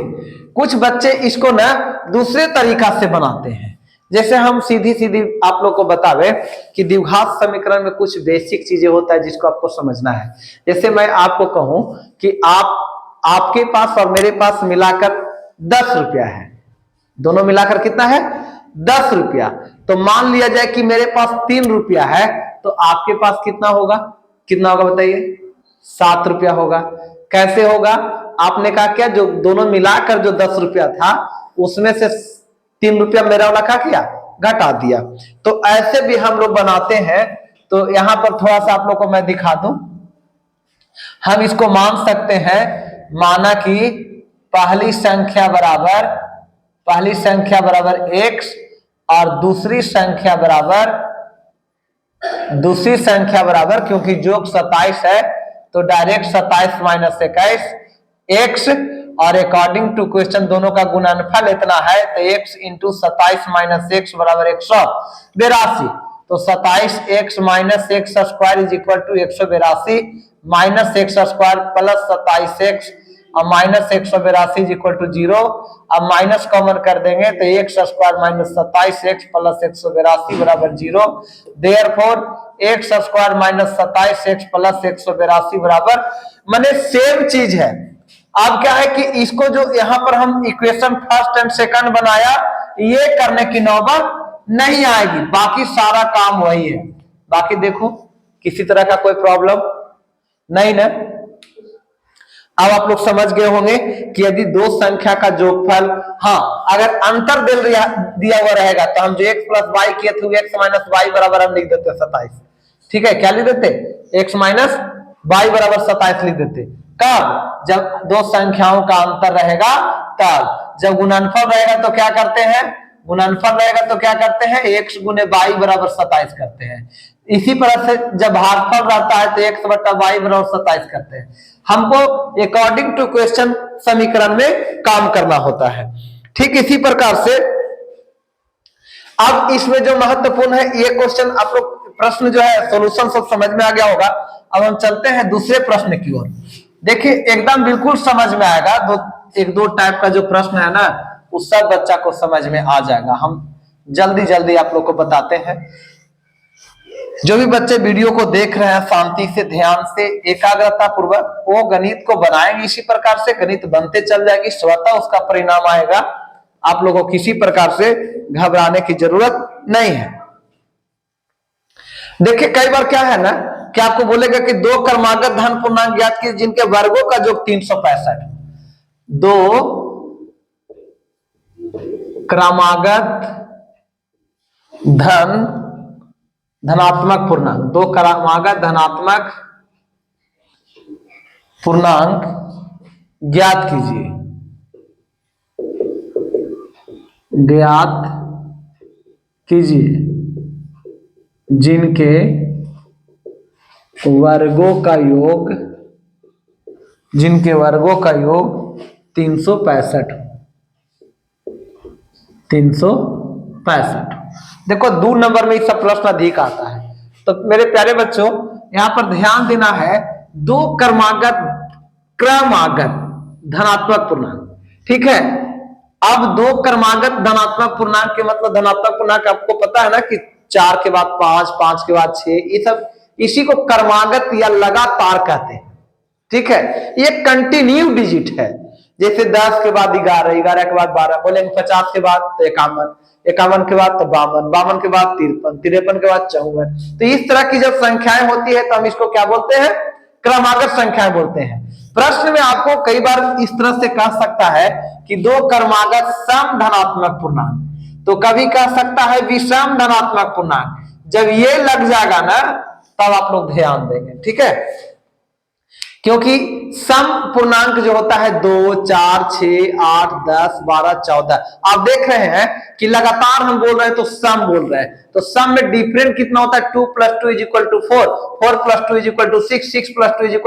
कुछ बच्चे इसको ना दूसरे तरीका से बनाते हैं, जैसे हम सीधी सीधी आप लोग को बतावे कि द्विघात समीकरण में कुछ बेसिक चीजें होता है जिसको आपको समझना है। जैसे मैं आपको कहूं कि आपके पास और मेरे पास मिलाकर 10 रुपया है, दोनों मिलाकर कितना है 10 रुपया। तो मान लिया जाए कि मेरे पास 3 रुपया है, तो आपके पास कितना होगा, कितना होगा बताइए 7 रुपया होगा। कैसे होगा, आपने कहा क्या, जो दोनों मिलाकर जो 10 रुपया था उसमें से 3 रुपया मेरा वाला क्या किया, घटा दिया। तो ऐसे भी हम लोग बनाते हैं। तो यहां पर थोड़ा सा आप लोग को मैं दिखा दूं, हम इसको मान सकते हैं, माना कि पहली संख्या बराबर x और दूसरी संख्या बराबर क्योंकि जोग 27 है तो डायरेक्ट 27 माइनस 21 x, और अकॉर्डिंग टू क्वेश्चन दोनों का गुणनफल इतना है तो x इंटू 27 माइनस x बराबर 182। तो 27x minus x square is equal to 182 minus x square plus 27x और माइनस 182 इज इक्वल टू 0। अब माइनस कॉमन कर देंगे तो x square minus 27x plus 182 बराबर 0। Therefore x square minus 27x plus 182 बराबर, माने सेम चीज है। अब क्या है कि इसको जो यहाँ पर हम इक्वेशन फर्स्ट एंड सेकंड बनाया, ये करने की नौबत नहीं आएगी, बाकी सारा काम वही है। बाकी देखो किसी तरह का कोई प्रॉब्लम नहीं ना। अब आप लोग समझ गए होंगे कि यदि दो संख्या का जोगफल, हाँ अगर अंतर दिया हुआ रहेगा तो हम जो x प्लस वाई किए थे x माइनस वाई बराबर हम लिख देते 27। ठीक है, क्या लिख देते, x माइनस वाई बराबर 27 लिख देते। कब, जब दो संख्याओं का अंतर रहेगा तब। जब गुणनफल रहेगा तो क्या करते हैं, x गुने वाई बराबर 27 करते हैं। इसी तरह से जब भागफल रहता है तो x बटा वाई बराबर 27 करते हैं। हमको अकॉर्डिंग टू क्वेश्चन समीकरण में काम करना होता है। ठीक इसी प्रकार से अब इसमें जो महत्वपूर्ण है, ये क्वेश्चन आप लोग प्रश्न जो है सॉल्यूशन सब समझ में आ गया होगा। अब हम चलते हैं दूसरे प्रश्न की ओर। देखिए एकदम बिल्कुल समझ में आएगा, एक दो टाइप का जो प्रश्न है ना वो सब बच्चा को समझ में आ जाएगा। हम जल्दी जल्दी आप लोग को बताते हैं। जो भी बच्चे वीडियो को देख रहे हैं शांति से, ध्यान से, एकाग्रता पूर्वक वो गणित को बनाएंगे, इसी प्रकार से गणित बनते चल जाएगी, स्वतः उसका परिणाम आएगा। आप लोगों को किसी प्रकार से घबराने की जरूरत नहीं है। देखिए कई बार क्या है ना कि आपको बोलेगा कि दो क्रमागत धन पूर्णांक ज्ञात कीजिए जिनके वर्गों का योग 365। दो क्रमागत धनात्मक पूर्णांक, दो क्रमागत धनात्मक पूर्णांक ज्ञात कीजिए, ज्ञात कीजिए जिनके वर्गों का योग 365। 365 देखो 2 नंबर में इसका प्रश्न अधिक आता है। तो मेरे प्यारे बच्चों यहां पर ध्यान देना है, दो क्रमागत धनात्मक पूर्णांक, ठीक है। अब दो क्रमागत धनात्मक पूर्णांक के मतलब धनात्मक पूर्णांक आपको पता है ना कि 4 के बाद 5, 5 के बाद 6, ये सब इसी को क्रमागत या लगातार कहते हैं, ठीक है। ये कंटिन्यू डिजिट है, जैसे 10 के बाद 11, 11 के बाद 12, बोलेंगे 50 के बाद तो 51, 51 के बाद तो 52, 52 के बाद 53, 53 के बाद 54। तो इस तरह की जब संख्याएं होती है तो हम इसको क्या बोलते हैं? क्रमागत संख्याएं बोलते हैं। प्रश्न में आपको कई बार इस तरह से कह सकता है कि दो क्रमागत सम धनात्मक पूर्णांक, तो कभी कह सकता है विषम धनात्मक पूर्णांक। जब ये लग जाएगा ना तब आप लोग ध्यान देंगे, ठीक है। क्योंकि सम पूर्णांक जो होता है 2, 4, 6, 8, 10, 12, 14, आप देख रहे हैं कि लगातार हम बोल रहे हैं तो सम बोल रहे हैं, तो सम में डिफरेंट कितना होता है? 2 + 2 = 4, 4 + 2 = 6, 6 + 2 = 8,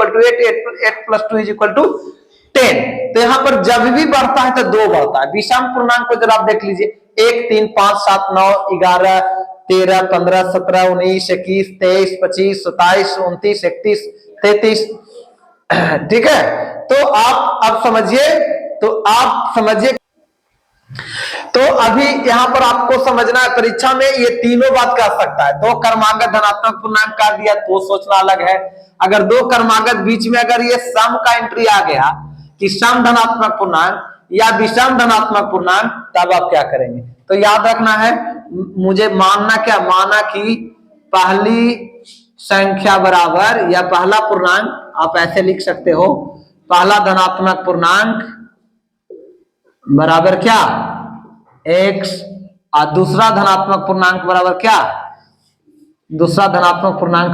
8 + 2 = 10। तो यहां पर जब भी बढ़ता है तो 2 बढ़ता है। विषम पूर्णांक को जरा आप देख लीजिए, 1, 3, 5, 7, 9, 11, 13, 15, 17, 19, 21, 23, 25, 27, 29, 31, 33, ठीक है। तो आप अब समझिए, तो अभी यहां पर आपको समझना है, परीक्षा में ये तीनों बात कर सकता है। दो क्रमागत धनात्मक पूर्णांक कर दिया तो सोचना अलग है, अगर दो क्रमागत बीच में अगर ये सम का एंट्री आ गया कि सम धनात्मक पूर्णांक या विषम धनात्मक पूर्णांक, तब आप क्या करेंगे? तो याद रखना है, मुझे माना कि पहली संख्या बराबर या पहला पूर्णांक आप ऐसे लिख सकते हो, पहला धनात्मक पूर्णांक बराबर क्या? x, और दूसरा धनात्मक पूर्णांक बराबर क्या? दूसरा धनात्मक पूर्णांक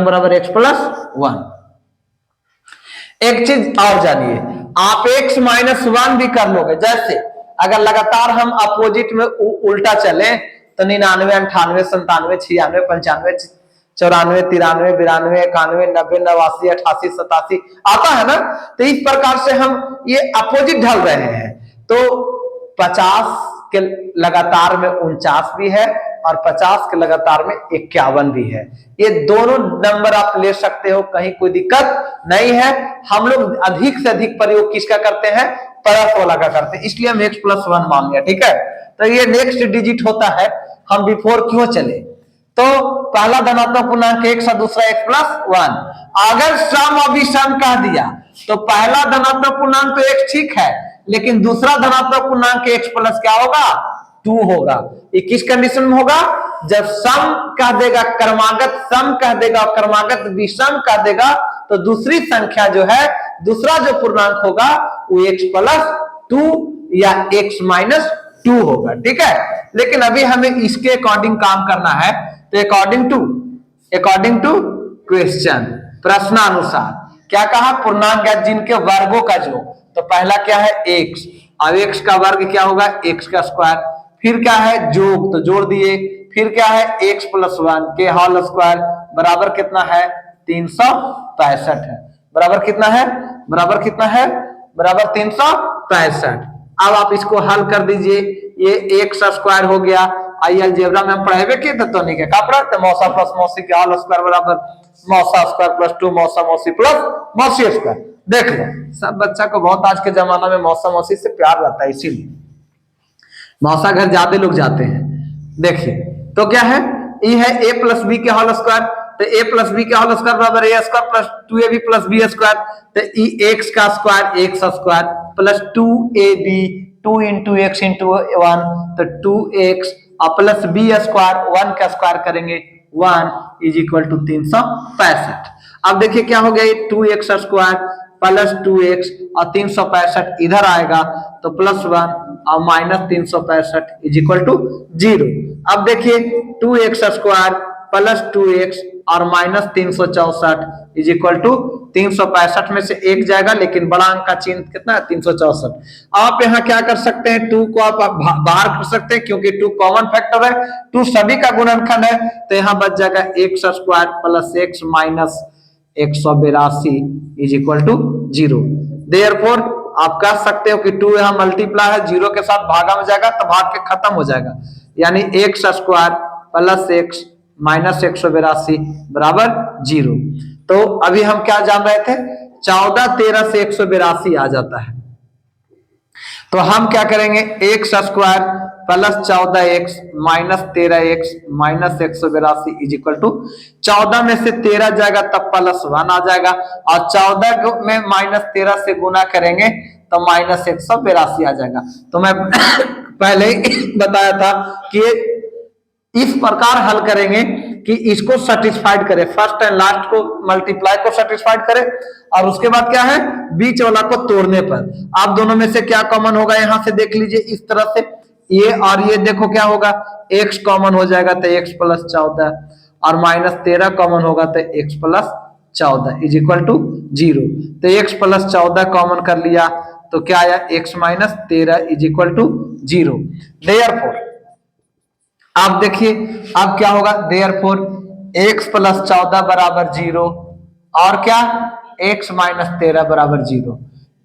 बराबर x + 1। एक चीज और जानिए, आप x - 1 भी कर लोगे। जैसे अगर लगातार हम अपोजिट में उल्टा चले तो 99, 98, 97, 96, 95, 94, 93, 92, 91, 90, 89, 88, 87 आता है ना। तो इस प्रकार से हम ये अपोजिट ढल रहे हैं। तो 50 के लगातार में 49 भी है और 50 के लगातार में 51 भी है। ये दोनों नंबर आप ले सकते हो, कहीं कोई दिक्कत नहीं है। हम लोग अधिक से अधिक प्रयोग किसका करते हैं? परत वाला का करते हैं, इसलिए हम x + 1 मान लिया, ठीक है। तो ये नेक्स्ट डिजिट होता है, हम बिफोर क्यों चले? तो पहला धनात्मक पूर्णांक x और दूसरा x + 1। अगर सम और विषम कह दिया तो पहला धनात्मक पूर्णांक तो x ठीक है, लेकिन दूसरा धनात्मक पूर्णांक x + क्या होगा? 2 होगा। ये किस कंडीशन में होगा? जब सम कह देगा, क्रमागत सम कह देगा और क्रमागत विषम कह देगा, तो दूसरी संख्या जो है, दूसरा जो पूर्णांक होगा वो x + 2 या x - 2 होगा, ठीक है। लेकिन अभी हमें इसके अकॉर्डिंग काम करना है, तो अकॉर्डिंग टू क्वेश्चन, प्रश्नानुसार क्या कहा? पूर्णांक ज्ञात जिनके वर्गों का योग। तो पहला क्या है? x, अब x का वर्ग क्या होगा? x का स्क्वायर। फिर क्या है? योग, तो जोड़ दिए। फिर क्या है? x + 1 के होल स्क्वायर बराबर कितना है? 365 है। बराबर कितना है? बराबर 365। अब आप इसको हल कर दीजिए, ये x स्क्वायर हो गया। आई अलजेब्रा में हम पढ़ाए किए थे, तो नहीं के कपड़ा तो मौसा + मौसी के होल स्क्वायर बराबर मौसा स्क्वायर + 2 मौसा मौसी + मौसी स्क्वायर। देख लो, सब बच्चा को बहुत आज के जमाना में मौसा मौसी से प्यार रहता है, इसीलिए मौसा घर ज्यादा लोग जाते हैं। देखिए तो क्या है, ई है ए प्लस बी के होल स्क्वायर, तो ए प्लस बी के होल स्क्वायर बराबर ए स्क्वायर प्लस 2ab प्लस बी स्क्वायर, तो ई एक्स का square X square plus 2ab 2 into X into 1, तो 2x और प्लस बी स्क्वायर 1 का स्क्वायर करेंगे 1 इज इक्वल टू 365। अब देखिए क्या हो गया, ये 2x स्क्वायर प्लस 2x और 365 इधर आएगा तो प्लस 1 और माइनस 365 इज इक्वल टू 0। अब देखिए 2x स्क्वायर प्लस 2x और माइनस 364 इज इक्वल टू 365 में से एक जाएगा, लेकिन बड़ा अंक का चिन्ह कितना है 364। आप यहाँ क्या कर सकते हैं, 2 को आप बाहर कर सकते हैं क्योंकि 2 कॉमन फैक्टर है, 2 सभी का गुणनखंड है, तो यहाँ बच जाएगा x square plus x minus 182 is equal to 0। Therefore आप कह सकते हो कि 2 यहाँ मल्टीप्लाई है, 0 के साथ भागा में जाएगा तो भाग के खत्म हो जाएगा, यानी x square plus x minus 182 बराबर 0। तो अभी हम क्या जान रहे थे, 14 13 से 182 आ जाता है, तो हम क्या करेंगे, x square plus 14x minus 13x minus 182 is equal to 14 में से 13 जाएगा तब प्लस 1 आ जाएगा, और 14 में माइनस 13 से गुना करेंगे तो माइनस 182 आ जाएगा। तो मैं पहले ही बताया था कि इस प्रकार हल करेंगे कि इसको सेटिस्फाइड करे, फर्स्ट एंड लास्ट को मल्टीप्लाई को सेटिस्फाइड करे, और उसके बाद क्या है, बीच वाला को तोड़ने पर आप दोनों में से क्या कॉमन होगा, यहां से देख लीजिए इस तरह से, ये और ये देखो क्या होगा, x कॉमन हो जाएगा तो x प्लस 14 और माइनस 13 कॉमन होगा तो x plus 14 is equal to 0। तो x प्लस 14 कॉमन कर लिया तो क्या आया, x minus 13 is equal to 0। Therefore आप देखिए अब क्या होगा, देयरफॉर x प्लस 14 बराबर 0 और क्या, x माइनस 13 बराबर 0।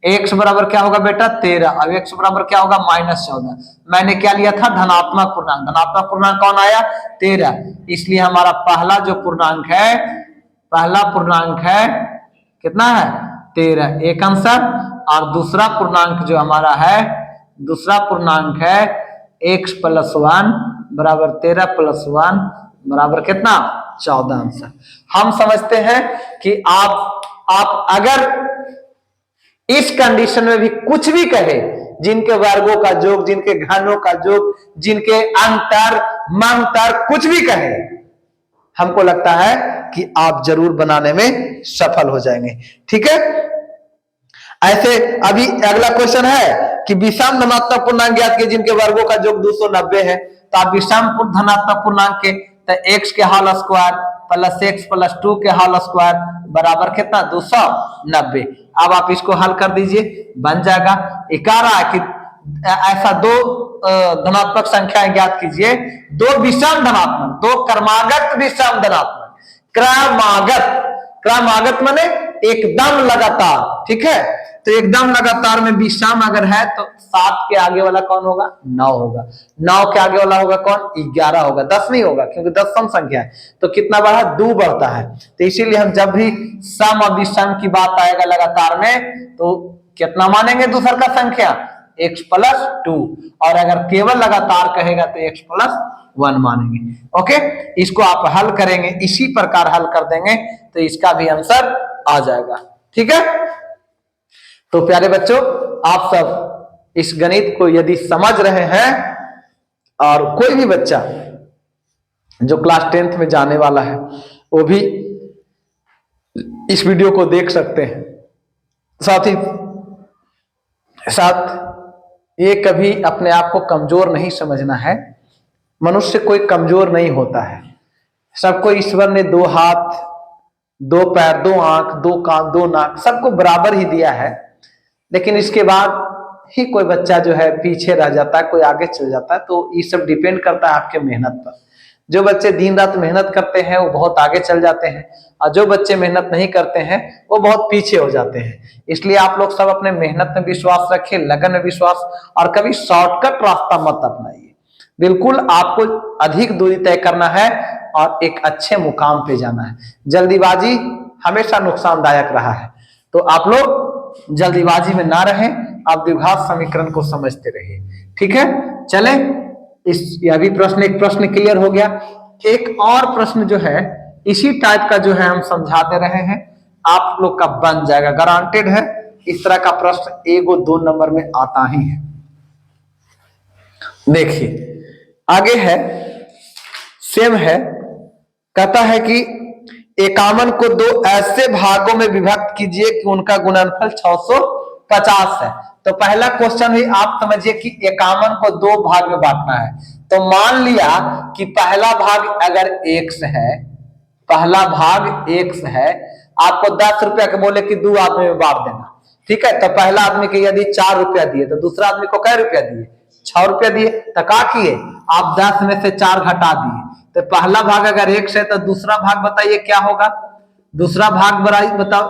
x बराबर क्या होगा बेटा 13, अब x बराबर क्या होगा माइनस 14। मैंने क्या लिया था, धनात्मक पूर्णांक, धनात्मक पूर्णांक कौन आया 13, इसलिए हमारा पहला जो पूर्णांक है, पहला पूर्णांक है कितना है 13, एक आंसर, और दूसरा पूर्णांक जो हमारा है, दूसरा पूर्णांक है x प्लस 1 बराबर 13 प्लस 1 बराबर कितना 14 आंसर। हम समझते हैं कि आप अगर इस कंडीशन में भी कुछ भी कहे, जिनके वर्गों का योग, जिनके घनों का योग, जिनके अंतर मंतर कुछ भी कहे, हमको लगता है कि आप जरूर बनाने में सफल हो जाएंगे। ठीक है, ऐसे अभी अगला क्वेश्चन है कि विषम धनात्मक पूर्णांक ज्ञात कीजिए जिनके वर्गों का योग 290 है। तो आप विषम धनात्मक पूर्णांक के, तो x के whole square plus x plus 2 के होल स्क्वायर बराबर कितना 290। अब आप इसको हल कर दीजिए, बन जाएगा, एक आ रहा है कि ऐसा दो धनात्मक संख्याएं ज्ञात कीजिए, दो विषम धनात्मक, दो क्रमागत विषम धनात्मक, क्रमागत, क्रमागत माने एकदम लगातार, ठीक है, तो एकदम लगातार में विषम अगर है तो 7 के आगे वाला कौन होगा 9 होगा, 9 के आगे वाला होगा कौन 11 होगा, 10 नहीं होगा क्योंकि 10 सम संख्या है, तो कितना बढ़ा 2 बढ़ता है। तो इसीलिए हम जब भी सम और विषम की बात आएगा लगातार में तो कितना मानेंगे दूसर का संख्या x प्लस 2, और अगर केवल लगातार कहेगा तो x प्लस 1 मानेंगे। ओके, इसको आप हल करेंगे, इसी प्रकार हल कर देंगे तो इसका भी आंसर आ जाएगा। ठीक है, तो प्यारे बच्चों आप सब इस गणित को यदि समझ रहे हैं, और कोई भी बच्चा जो क्लास 10th में जाने वाला है वो भी इस वीडियो को देख सकते हैं। साथ ही साथ ये कभी अपने आप को कमजोर नहीं समझना है, मनुष्य कोई कमजोर नहीं होता है, सबको ईश्वर ने 2 हाथ 2 पैर 2 आंख 2 कान 2 नाक सबको बराबर ही दिया है, लेकिन इसके बाद ही कोई बच्चा जो है पीछे रह जाता है, कोई आगे चल जाता है। तो ये सब डिपेंड करता है आपके मेहनत पर। जो बच्चे दिन रात मेहनत करते हैं वो बहुत आगे चल जाते हैं, और जो बच्चे मेहनत नहीं करते हैं वो बहुत पीछे हो जाते हैं। इसलिए आप लोग सब अपने मेहनत में विश्वास रखें, लगन में विश्वास, और कभी शॉर्टकट रास्ता मत अपनाइए। बिल्कुल आपको अधिक दूरी तय करना है और एक अच्छे मुकाम पे जाना है। जल्दीबाजी हमेशा नुकसानदायक रहा है, तो आप लोग जल्दीबाजी में ना रहें, आप द्विघात समीकरण को समझते रहिए। ठीक है, चलें इस यह भी प्रश्न, एक प्रश्न क्लियर हो गया। एक और प्रश्न जो है इसी टाइप का जो है हम समझा दे रहे हैं, आप लोग का बन जाएगा, गारंटेड है। इस तरह का प्रश्न 1-2 नंबर में आता ही है। देखिए आगे है, सेम है, कहता है कि 51 को 2 ऐसे भागों में विभक्त कीजिए कि उनका गुणनफल 650 है। तो पहला क्वेश्चन ही आप समझिए कि 51 को 2 भाग में बांटना है। तो मान लिया कि पहला भाग अगर x है, पहला भाग x है, आपको 10 रुपया के बोले कि 2 आदमी में बांट देना, ठीक है। तो पहला आदमी के यदि 4 रुपया दिए तो दूसरा आदमी को कै रुपया दिए, 6 रुपया दिए। तो क्या किए आप 10 में से 4 घटा दिए। तो पहला भाग अगर x है तो दूसरा भाग बताइए क्या होगा, दूसरा भाग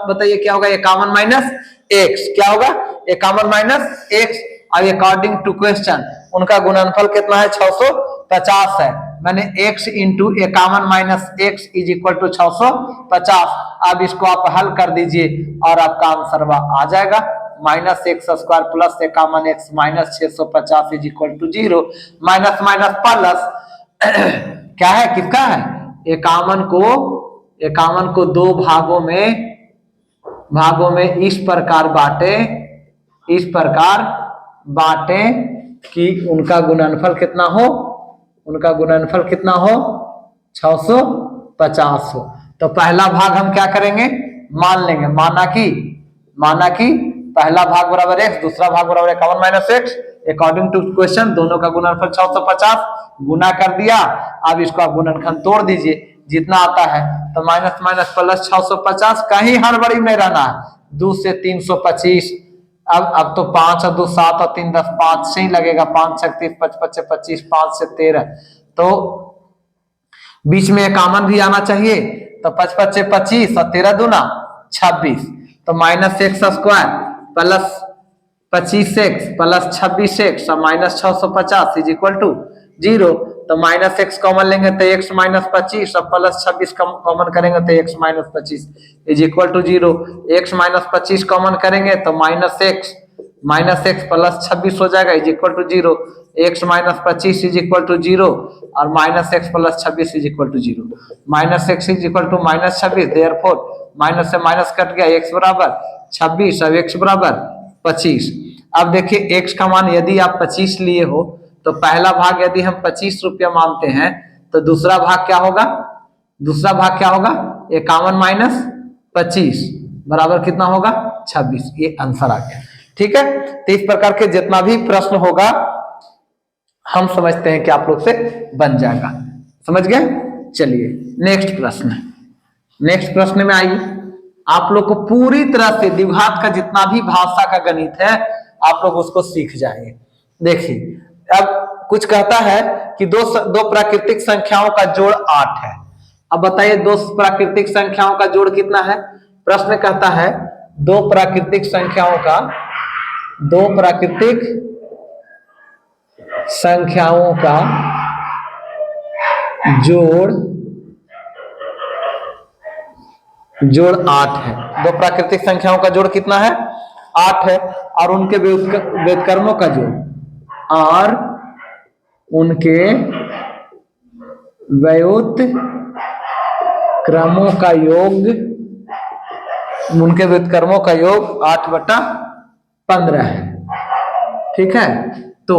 बताइए क्या होगा, 51 माइनस x, क्या होगा 51 माइनस x। और अकॉर्डिंग टू क्वेश्चन उनका गुणनफल कितना है, 650 है। मैंने x into 51 minus x is equal to 650। अब इसको आप हल कर दीजिए और आपका आंसर आ जाएगा, minus x square plus 51 x minus 650 is equal to 0। Minus minus plus क्या है, किसका है, 51 को 2 भागों में इस प्रकार बांटे कि उनका गुणनफल कितना हो, 650 हो। तो पहला भाग हम क्या करेंगे, मान लेंगे, माना कि पहला भाग बराबर x, दूसरा भाग बराबर 51 minus x. According to question दोनों का गुणनफल 650, गुना कर दिया। अब इसको आप गुणनखंड तोड़ दीजिए, जितना आता है। तो माइनस माइनस प्लस 650, कहीं हड़बड़ी नहीं रहना है। 2 से 325, अब तो 5 और 2 7 और 3 10, 5 से ही लगेगा, 5 6 30, 5 5 25, 5 से 13, तो बीच में 51 भी आना चाहिए। तो 5 5 25 और 13 दूना 26। तो minus x square plus 25 x plus 26 x और माइनस 650 इज इक्वल टू 0। तो माइनस एक्स कॉमन लेंगे तो एक्स माइनस 25 और प्लस 26 कॉमन करेंगे तो x minus 25 is equal to 0। X minus 25 common करेंगे तो माइनस एक्स प्लस 26 हो जाएगा is equal to 0। X minus 25 is equal to 0 और minus x plus 26 is equal to 0। Minus x is equal to minus 26, therefore minus से माइनस कट गया, एक्स बराबर 26 और एक्स बराबर 25। अब देखिए x का मान यदि आप 25 लिए हो तो पहला भाग यदि हम 25 रुपया मानते हैं तो दूसरा भाग क्या होगा, 51 माइनस 25 बराबर कितना होगा, 26। ये आंसर आ गया, ठीक है। तो इस प्रकार के जितना भी प्रश्न होगा हम समझते हैं कि आप लोग से बन जाएगा, समझ गए। चलिए नेक्स्ट प्रश्न में आइए। आप लोग को पूरी तरह से द्विघात का जितना भी भाषा का गणित है आप लोग उसको सीख जाएंगे। देखिए अब कुछ कहता है कि दो प्राकृतिक संख्याओं का जोड़ 8 है। अब बताइए दो प्राकृतिक संख्याओं का जोड़ कितना है। प्रश्न कहता है दो प्राकृतिक संख्याओं का जोड़ 8 है। दो प्राकृतिक संख्याओं का जोड़ कितना है, 8 है। और उनके व्युत्क्रमों का जोड़ उनके व्युत्क्रमों का योग 8/15 है, ठीक है। तो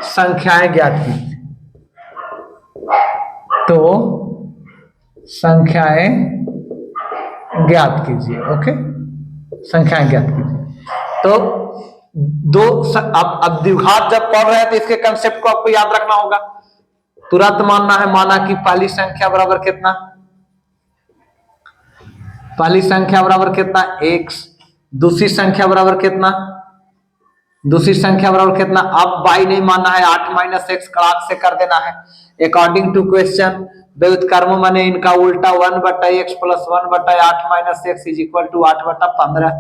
संख्याएं ज्ञात कीजिए, ओके, संख्याएं ज्ञात कीजिए। तो अब द्विघात जब पढ़ रहे हैं तो इसके कंसेप्ट को आपको याद रखना होगा। तुरंत मानना है, माना कि पहली संख्या बराबर कितना, x, दूसरी संख्या बराबर कितना, अब y नहीं मानना है, 8 माइनस एक्स कड़ाक से कर देना है। अकॉर्डिंग टू क्वेश्चन व्युत्क्रम माने इनका उल्टा 1/x plus 1/8 minus x is equal to 8/15।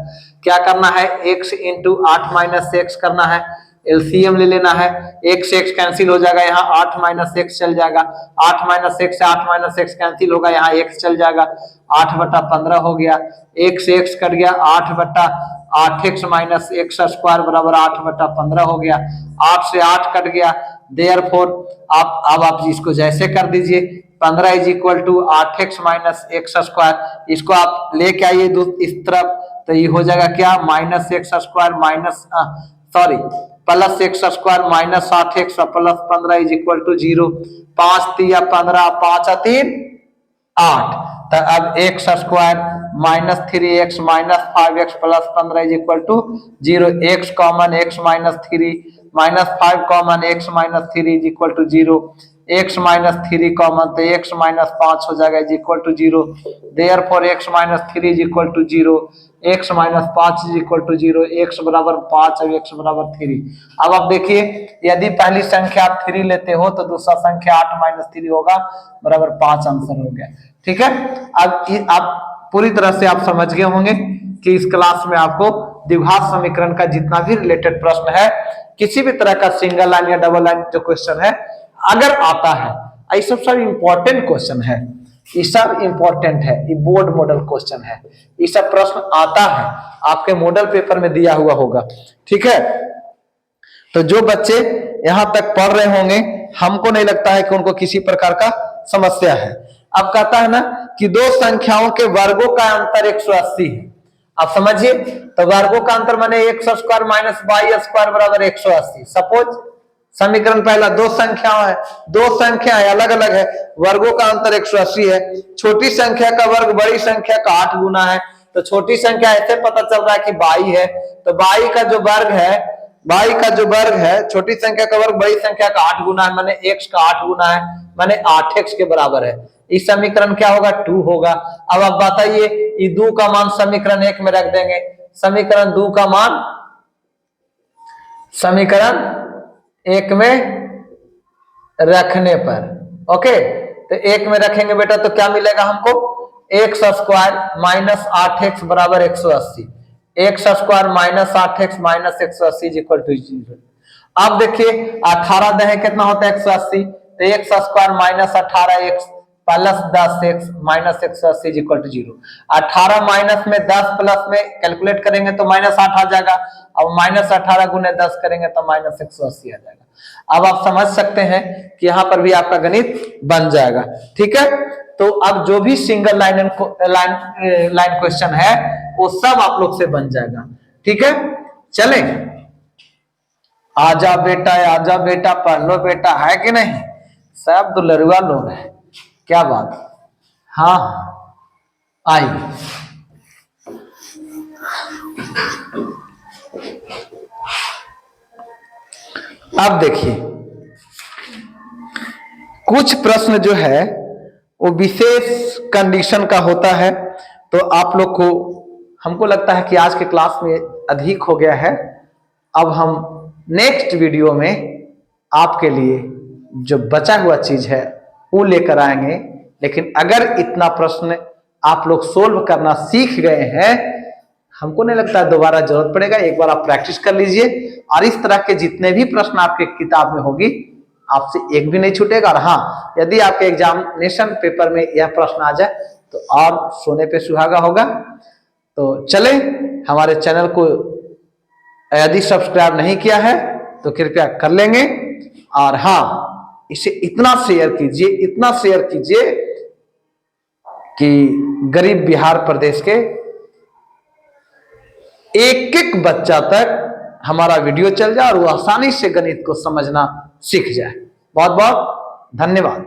क्या करना है, x इंटू 8 माइनस एक्स करना है, एलसीएम ले लेना है। x कैंसिल हो जाएगा, यहाँ 8 माइनस एक्स चल जाएगा, 8 माइनस एक्स से 8 माइनस एक्स कैंसिल होगा, यहाँ x चल जाएगा, 8/15 हो गया। x कट गया, 8x माइनस एक्स स्क्वायर बराबर 8/15 हो गया। 8 से 8 कट गया देयरफॉर आप इसको जैसे कर दीजिए, 15 is equal to 8x minus x square, इसको आप लेके आइए इस तरफ, तो ये हो जाएगा क्या, minus x square minus sorry plus x square minus 8x plus 15 is equal to 0। 5 3 15, 5 3 8, तो अब x square minus 3x minus 5x plus 15 is equal to 0। X common, x minus 3 minus 5 common, x minus 3 is equal to 0। X minus 3 common, तो एक्स माइनस 5 हो जाएगा is equal to 0। Therefore x minus 3 is equal to 0, x minus 5 is equal to 0, x बराबर 5 और एक्स बराबर 3। अब आप देखिए, यदि पहली संख्या आप 3 लेते हो तो दूसरा संख्या 8 माइनस 3 होगा, बराबर 5 आंसर हो गया। ठीक है, अब आप पूरी तरह से आप समझ गए होंगे कि इस क्लास में आपको द्विघात समीकरण का जितना भी रिलेटेड प्रश्न है, किसी भी तरह का सिंगल लाइन या डबल लाइन जो क्वेश्चन है अगर आता है, ये सब इंपॉर्टेंट क्वेश्चन है, ये सब इंपॉर्टेंट है, ये बोर्ड मॉडल क्वेश्चन है, ये सब प्रश्न आता है, आपके मॉडल पेपर में दिया हुआ होगा। ठीक है, तो जो बच्चे यहां तक पढ़ रहे होंगे, हमको नहीं लगता है कि उनको किसी प्रकार का समस्या है। अब कहता है ना कि दो संख्याओं के वर्गों का अंतर 180 है। आप समझिए, तो वर्गों का अंतर माने x square minus y square बराबर 180। सपोज समीकरण पहला, दो संख्याएं है, दो संख्याएं अलग अलग है, वर्गों का अंतर 180 है। छोटी संख्या का वर्ग बड़ी संख्या का 8 गुना है, तो छोटी संख्या ऐसे पता चल रहा है कि 22 है, तो 22 का जो वर्ग है, 22 का जो वर्ग है, छोटी संख्या का वर्ग बड़ी संख्या का 8 गुना है, माने x का 8 गुना है, माने 8x के बराबर है। इस समीकरण क्या होगा, 2 होगा। अब आप बताइए, ये 2 का मान समीकरण 1 में रख देंगे, समीकरण 2 का मान समीकरण 1 में रखने पर, ओके, तो 1 में रखेंगे बेटा तो क्या मिलेगा हमको, एक्स स्क्वायर माइनस 8x बराबर 180, x square minus 8x minus 180 is equal to 0। अब देखिए 18 दहे कितना होता है 180, तो x square minus 18x plus 10x minus 180 is equal to 0। 18 minus में 10 प्लस में कैलकुलेट करेंगे तो माइनस 8 आ जाएगा, और माइनस 18 गुने 10 करेंगे तो माइनस 180 आ जाएगा। अब आप समझ सकते हैं कि यहाँ पर भी आपका गणित बन जाएगा। ठीक है, तो अब जो भी सिंगल लाइन क्वेश्चन है वो सब आप लोग से बन जाएगा। ठीक है, चले, आजा बेटा पढ़ लो बेटा, है कि नहीं, सब दुलरुआ लोग है, क्या बात। हाँ आइए, अब देखिए कुछ प्रश्न जो है वो विशेष कंडीशन का होता है, तो आप लोग को, हमको लगता है कि आज के क्लास में अधिक हो गया है। अब हम नेक्स्ट वीडियो में आपके लिए जो बचा हुआ चीज है वो लेकर आएंगे। लेकिन अगर इतना प्रश्न आप लोग सोल्व करना सीख गए हैं, हमको नहीं लगता दोबारा जरूरत पड़ेगा, एक बार आप प्रैक्टिस कर लीजिए, और इस तरह के जितने भी प्रश्न आपके किताब में होगी आपसे एक भी नहीं छूटेगा। और हाँ, यदि आपके एग्जामिनेशन पेपर में यह प्रश्न आ जाए तो और सोने पे सुहागा होगा। तो चले, हमारे चैनल को यदि सब्सक्राइब नहीं किया है तो कृपया कर लेंगे, और हाँ इसे इतना शेयर कीजिए कि गरीब बिहार प्रदेश के एक एक बच्चा तक हमारा वीडियो चल जाए और वो आसानी से गणित को समझना सीख जाए। बहुत बहुत धन्यवाद।